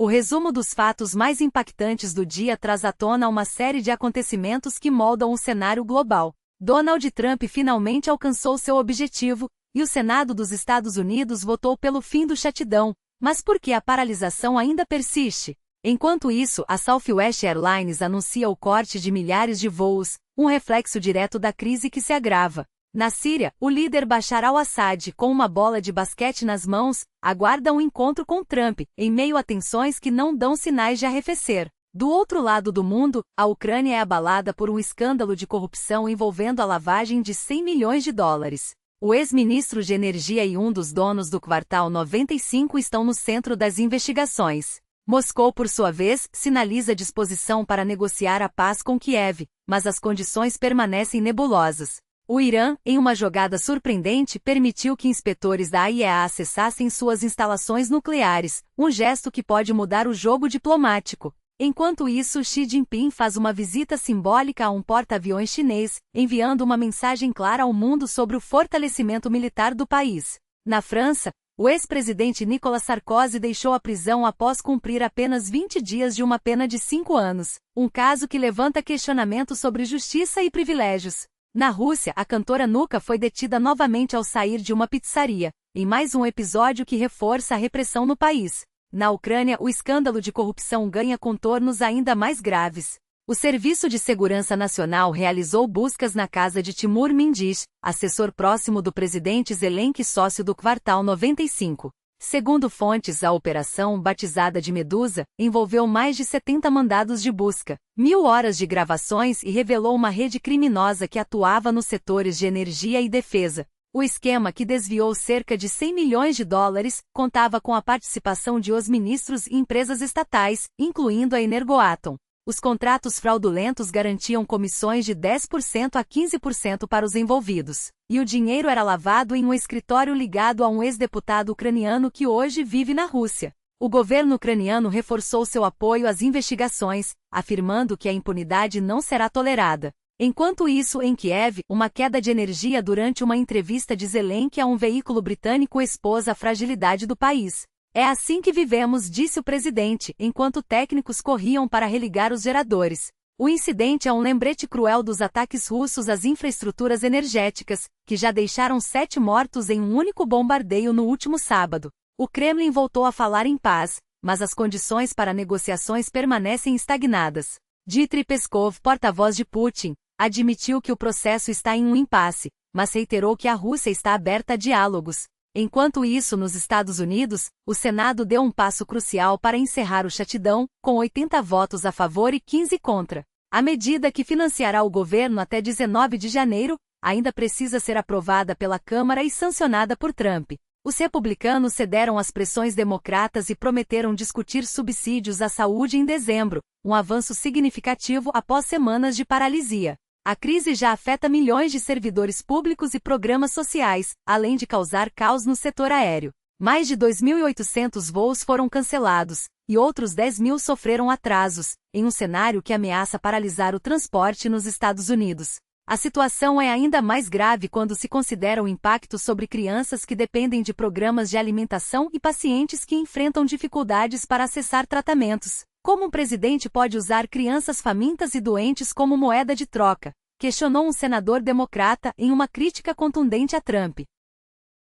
O resumo dos fatos mais impactantes do dia traz à tona uma série de acontecimentos que moldam o cenário global. Donald Trump finalmente alcançou seu objetivo, e o Senado dos Estados Unidos votou pelo fim do shutdown. Mas por que a paralisação ainda persiste? Enquanto isso, a Southwest Airlines anuncia o corte de milhares de voos, um reflexo direto da crise que se agrava. Na Síria, o líder Bashar al-Assad, com uma bola de basquete nas mãos, aguarda um encontro com Trump, em meio a tensões que não dão sinais de arrefecer. Do outro lado do mundo, a Ucrânia é abalada por um escândalo de corrupção envolvendo a lavagem de 100 milhões de dólares. O ex-ministro de Energia e um dos donos do Quartal 95 estão no centro das investigações. Moscou, por sua vez, sinaliza disposição para negociar a paz com Kiev, mas as condições permanecem nebulosas. O Irã, em uma jogada surpreendente, permitiu que inspetores da AIEA acessassem suas instalações nucleares, um gesto que pode mudar o jogo diplomático. Enquanto isso, Xi Jinping faz uma visita simbólica a um porta-aviões chinês, enviando uma mensagem clara ao mundo sobre o fortalecimento militar do país. Na França, o ex-presidente Nicolas Sarkozy deixou a prisão após cumprir apenas 20 dias de uma pena de 5 anos, um caso que levanta questionamentos sobre justiça e privilégios. Na Rússia, a cantora Nuka foi detida novamente ao sair de uma pizzaria, em mais um episódio que reforça a repressão no país. Na Ucrânia, o escândalo de corrupção ganha contornos ainda mais graves. O Serviço de Segurança Nacional realizou buscas na casa de Timur Mendish, assessor próximo do presidente Zelensky e sócio do Quartal 95. Segundo fontes, a operação, batizada de Medusa, envolveu mais de 70 mandados de busca, 1000 horas de gravações e revelou uma rede criminosa que atuava nos setores de energia e defesa. O esquema, que desviou cerca de 100 milhões de dólares, contava com a participação de os ministros e empresas estatais, incluindo a Energoatom. Os contratos fraudulentos garantiam comissões de 10% a 15% para os envolvidos, e o dinheiro era lavado em um escritório ligado a um ex-deputado ucraniano que hoje vive na Rússia. O governo ucraniano reforçou seu apoio às investigações, afirmando que a impunidade não será tolerada. Enquanto isso, em Kiev, uma queda de energia durante uma entrevista de Zelensky a um veículo britânico expôs a fragilidade do país. É assim que vivemos, disse o presidente, enquanto técnicos corriam para religar os geradores. O incidente é um lembrete cruel dos ataques russos às infraestruturas energéticas, que já deixaram 7 mortos em um único bombardeio no último sábado. O Kremlin voltou a falar em paz, mas as condições para negociações permanecem estagnadas. Dmitry Peskov, porta-voz de Putin, admitiu que o processo está em um impasse, mas reiterou que a Rússia está aberta a diálogos. Enquanto isso, nos Estados Unidos, o Senado deu um passo crucial para encerrar o shutdown, com 80 votos a favor e 15 contra. A medida, que financiará o governo até 19 de janeiro, ainda precisa ser aprovada pela Câmara e sancionada por Trump. Os republicanos cederam às pressões democratas e prometeram discutir subsídios à saúde em dezembro, um avanço significativo após semanas de paralisia. A crise já afeta milhões de servidores públicos e programas sociais, além de causar caos no setor aéreo. Mais de 2.800 voos foram cancelados, e outros 10.000 sofreram atrasos, em um cenário que ameaça paralisar o transporte nos Estados Unidos. A situação é ainda mais grave quando se considera o impacto sobre crianças que dependem de programas de alimentação e pacientes que enfrentam dificuldades para acessar tratamentos. Como um presidente pode usar crianças famintas e doentes como moeda de troca? Questionou um senador democrata em uma crítica contundente a Trump.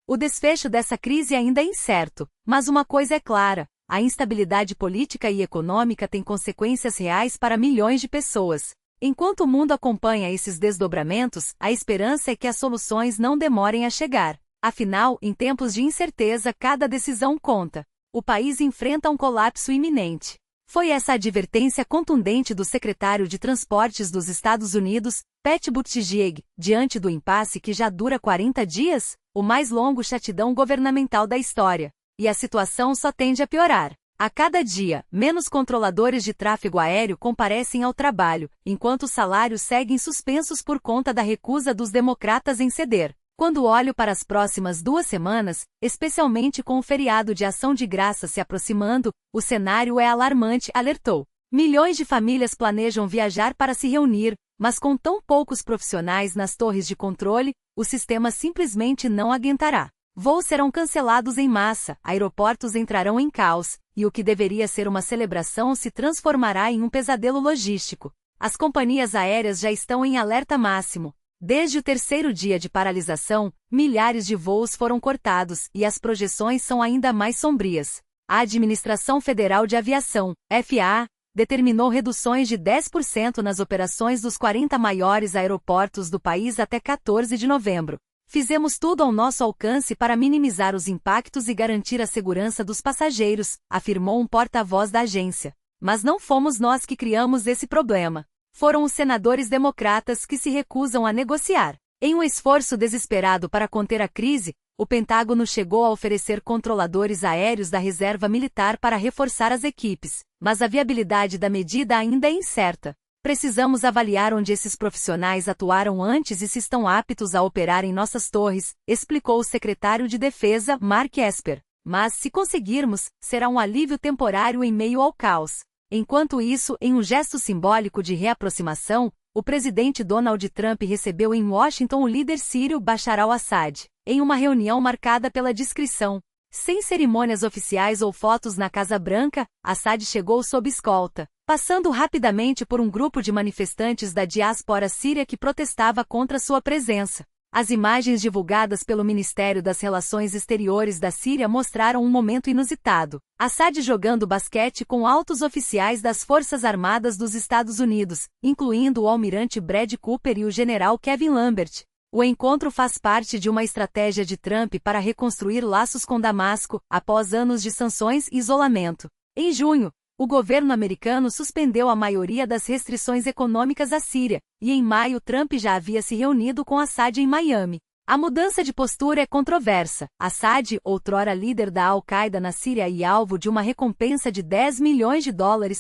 O desfecho dessa crise ainda é incerto, mas uma coisa é clara: a instabilidade política e econômica tem consequências reais para milhões de pessoas. Enquanto o mundo acompanha esses desdobramentos, a esperança é que as soluções não demorem a chegar. Afinal, em tempos de incerteza, cada decisão conta. O país enfrenta um colapso iminente. Foi essa a advertência contundente do secretário de Transportes dos Estados Unidos, Pete Buttigieg, diante do impasse que já dura 40 dias, o mais longo shutdown governamental da história. E a situação só tende a piorar. A cada dia, menos controladores de tráfego aéreo comparecem ao trabalho, enquanto os salários seguem suspensos por conta da recusa dos democratas em ceder. Quando olho para as próximas 2 semanas, especialmente com o feriado de Ação de Graças se aproximando, o cenário é alarmante, alertou. Milhões de famílias planejam viajar para se reunir, mas com tão poucos profissionais nas torres de controle, o sistema simplesmente não aguentará. Voos serão cancelados em massa, aeroportos entrarão em caos, e o que deveria ser uma celebração se transformará em um pesadelo logístico. As companhias aéreas já estão em alerta máximo. Desde o terceiro dia de paralisação, milhares de voos foram cortados e as projeções são ainda mais sombrias. A Administração Federal de Aviação, FAA, determinou reduções de 10% nas operações dos 40 maiores aeroportos do país até 14 de novembro. Fizemos tudo ao nosso alcance para minimizar os impactos e garantir a segurança dos passageiros, afirmou um porta-voz da agência. Mas não fomos nós que criamos esse problema. Foram os senadores democratas que se recusam a negociar. Em um esforço desesperado para conter a crise, o Pentágono chegou a oferecer controladores aéreos da reserva militar para reforçar as equipes, mas a viabilidade da medida ainda é incerta. Precisamos avaliar onde esses profissionais atuaram antes e se estão aptos a operar em nossas torres, explicou o secretário de Defesa, Mark Esper. Mas, se conseguirmos, será um alívio temporário em meio ao caos. Enquanto isso, em um gesto simbólico de reaproximação, o presidente Donald Trump recebeu em Washington o líder sírio Bashar al-Assad, em uma reunião marcada pela discrição. Sem cerimônias oficiais ou fotos na Casa Branca, Assad chegou sob escolta, passando rapidamente por um grupo de manifestantes da diáspora síria que protestava contra sua presença. As imagens divulgadas pelo Ministério das Relações Exteriores da Síria mostraram um momento inusitado. Assad jogando basquete com altos oficiais das Forças Armadas dos Estados Unidos, incluindo o almirante Brad Cooper e o general Kevin Lambert. O encontro faz parte de uma estratégia de Trump para reconstruir laços com Damasco, após anos de sanções e isolamento. Em junho, o governo americano suspendeu a maioria das restrições econômicas à Síria, e em maio Trump já havia se reunido com Assad em Miami. A mudança de postura é controversa. Assad, outrora líder da Al-Qaeda na Síria e alvo de uma recompensa de $10 milhões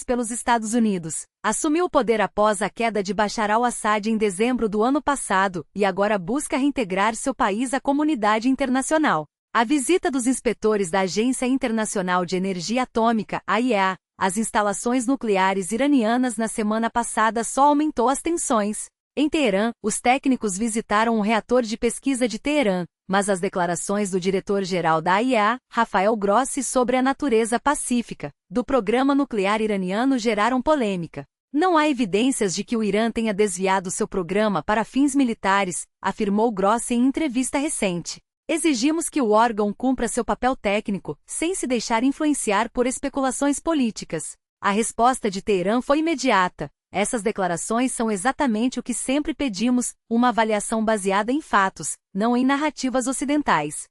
pelos Estados Unidos, assumiu o poder após a queda de Bashar al-Assad em dezembro do ano passado e agora busca reintegrar seu país à comunidade internacional. A visita dos inspetores da Agência Internacional de Energia Atômica, AIEA, às instalações nucleares iranianas na semana passada só aumentou as tensões. Em Teherã, os técnicos visitaram um reator de pesquisa de Teherã, mas as declarações do diretor-geral da AIEA, Rafael Grossi, sobre a natureza pacífica do programa nuclear iraniano geraram polêmica. Não há evidências de que o Irã tenha desviado seu programa para fins militares, afirmou Grossi em entrevista recente. Exigimos que o órgão cumpra seu papel técnico, sem se deixar influenciar por especulações políticas. A resposta de Teherã foi imediata. Essas declarações são exatamente o que sempre pedimos, uma avaliação baseada em fatos, não em narrativas ocidentais.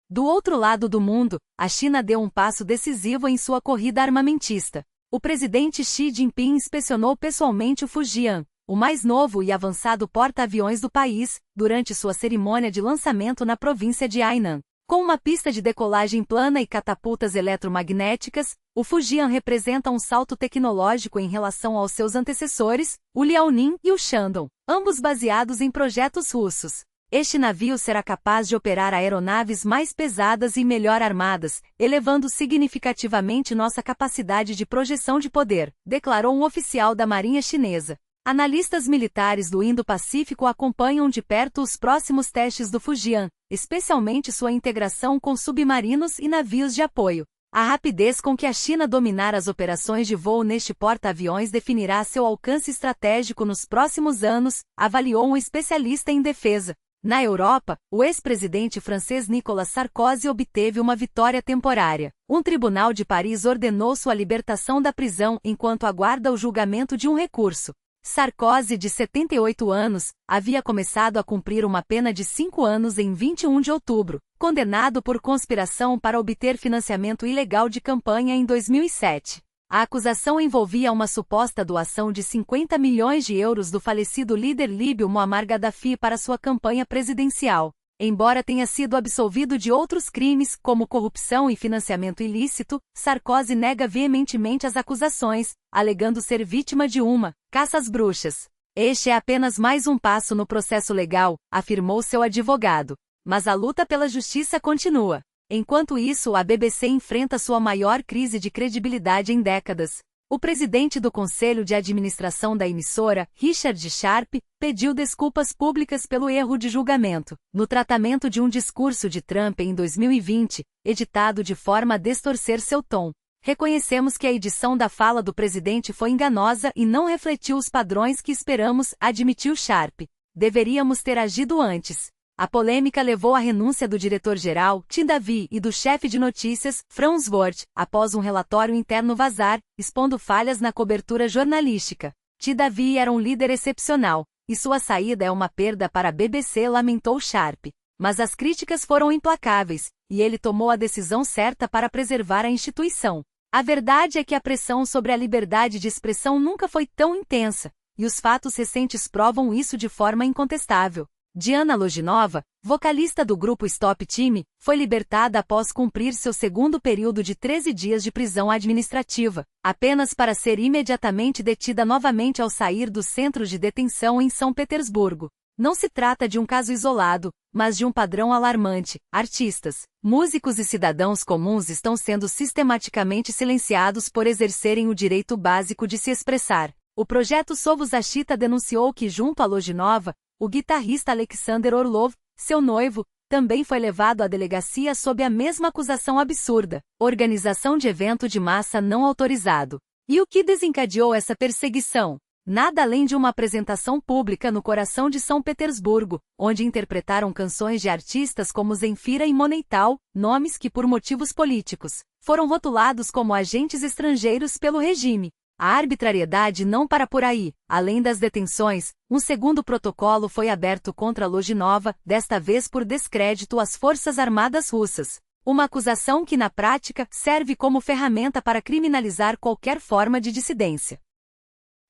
Do outro lado do mundo, a China deu um passo decisivo em sua corrida armamentista. O presidente Xi Jinping inspecionou pessoalmente o Fujian, o mais novo e avançado porta-aviões do país, durante sua cerimônia de lançamento na província de Hainan. Com uma pista de decolagem plana e catapultas eletromagnéticas, o Fujian representa um salto tecnológico em relação aos seus antecessores, o Liaoning e o Shandong, ambos baseados em projetos russos. Este navio será capaz de operar aeronaves mais pesadas e melhor armadas, elevando significativamente nossa capacidade de projeção de poder, declarou um oficial da Marinha Chinesa. Analistas militares do Indo-Pacífico acompanham de perto os próximos testes do Fujian, especialmente sua integração com submarinos e navios de apoio. A rapidez com que a China dominar as operações de voo neste porta-aviões definirá seu alcance estratégico nos próximos anos, avaliou um especialista em defesa. Na Europa, o ex-presidente francês Nicolas Sarkozy obteve uma vitória temporária. Um tribunal de Paris ordenou sua libertação da prisão enquanto aguarda o julgamento de um recurso. Sarkozy, de 78 anos, havia começado a cumprir uma pena de 5 anos em 21 de outubro, condenado por conspiração para obter financiamento ilegal de campanha em 2007. A acusação envolvia uma suposta doação de 50 milhões de euros do falecido líder líbio Muammar Gaddafi para sua campanha presidencial. Embora tenha sido absolvido de outros crimes, como corrupção e financiamento ilícito, Sarkozy nega veementemente as acusações, alegando ser vítima de uma caça às bruxas. Este é apenas mais um passo no processo legal, afirmou seu advogado. Mas a luta pela justiça continua. Enquanto isso, a BBC enfrenta sua maior crise de credibilidade em décadas. O presidente do Conselho de Administração da emissora, Richard Sharp, pediu desculpas públicas pelo erro de julgamento, no tratamento de um discurso de Trump em 2020, editado de forma a distorcer seu tom. Reconhecemos que a edição da fala do presidente foi enganosa e não refletiu os padrões que esperamos, admitiu Sharp. Deveríamos ter agido antes. A polêmica levou à renúncia do diretor-geral, Tim Davie, e do chefe de notícias, Franz Wort, após um relatório interno vazar, expondo falhas na cobertura jornalística. Tim Davie era um líder excepcional, e sua saída é uma perda para a BBC, lamentou Sharp. Mas as críticas foram implacáveis, e ele tomou a decisão certa para preservar a instituição. A verdade é que a pressão sobre a liberdade de expressão nunca foi tão intensa, e os fatos recentes provam isso de forma incontestável. Diana Loginova, vocalista do grupo Stop Team, foi libertada após cumprir seu segundo período de 13 dias de prisão administrativa, apenas para ser imediatamente detida novamente ao sair do centro de detenção em São Petersburgo. Não se trata de um caso isolado, mas de um padrão alarmante. Artistas, músicos e cidadãos comuns estão sendo sistematicamente silenciados por exercerem o direito básico de se expressar. O projeto Sovos Ashita denunciou que, junto a Loginova, o guitarrista Alexander Orlov, seu noivo, também foi levado à delegacia sob a mesma acusação absurda: organização de evento de massa não autorizado. E o que desencadeou essa perseguição? Nada além de uma apresentação pública no coração de São Petersburgo, onde interpretaram canções de artistas como Zenfira e Moneital, nomes que, por motivos políticos, foram rotulados como agentes estrangeiros pelo regime. A arbitrariedade não para por aí. Além das detenções, um segundo protocolo foi aberto contra Loginova, desta vez por descrédito às Forças Armadas Russas. Uma acusação que, na prática, serve como ferramenta para criminalizar qualquer forma de dissidência.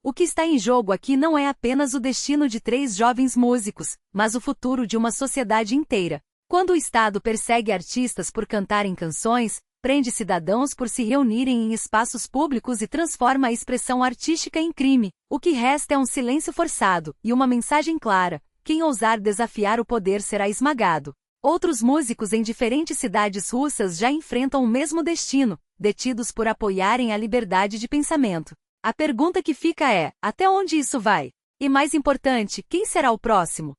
O que está em jogo aqui não é apenas o destino de 3 jovens músicos, mas o futuro de uma sociedade inteira. Quando o Estado persegue artistas por cantarem canções, prende cidadãos por se reunirem em espaços públicos e transforma a expressão artística em crime, o que resta é um silêncio forçado e uma mensagem clara: quem ousar desafiar o poder será esmagado. Outros músicos em diferentes cidades russas já enfrentam o mesmo destino, detidos por apoiarem a liberdade de pensamento. A pergunta que fica é: até onde isso vai? E mais importante, quem será o próximo?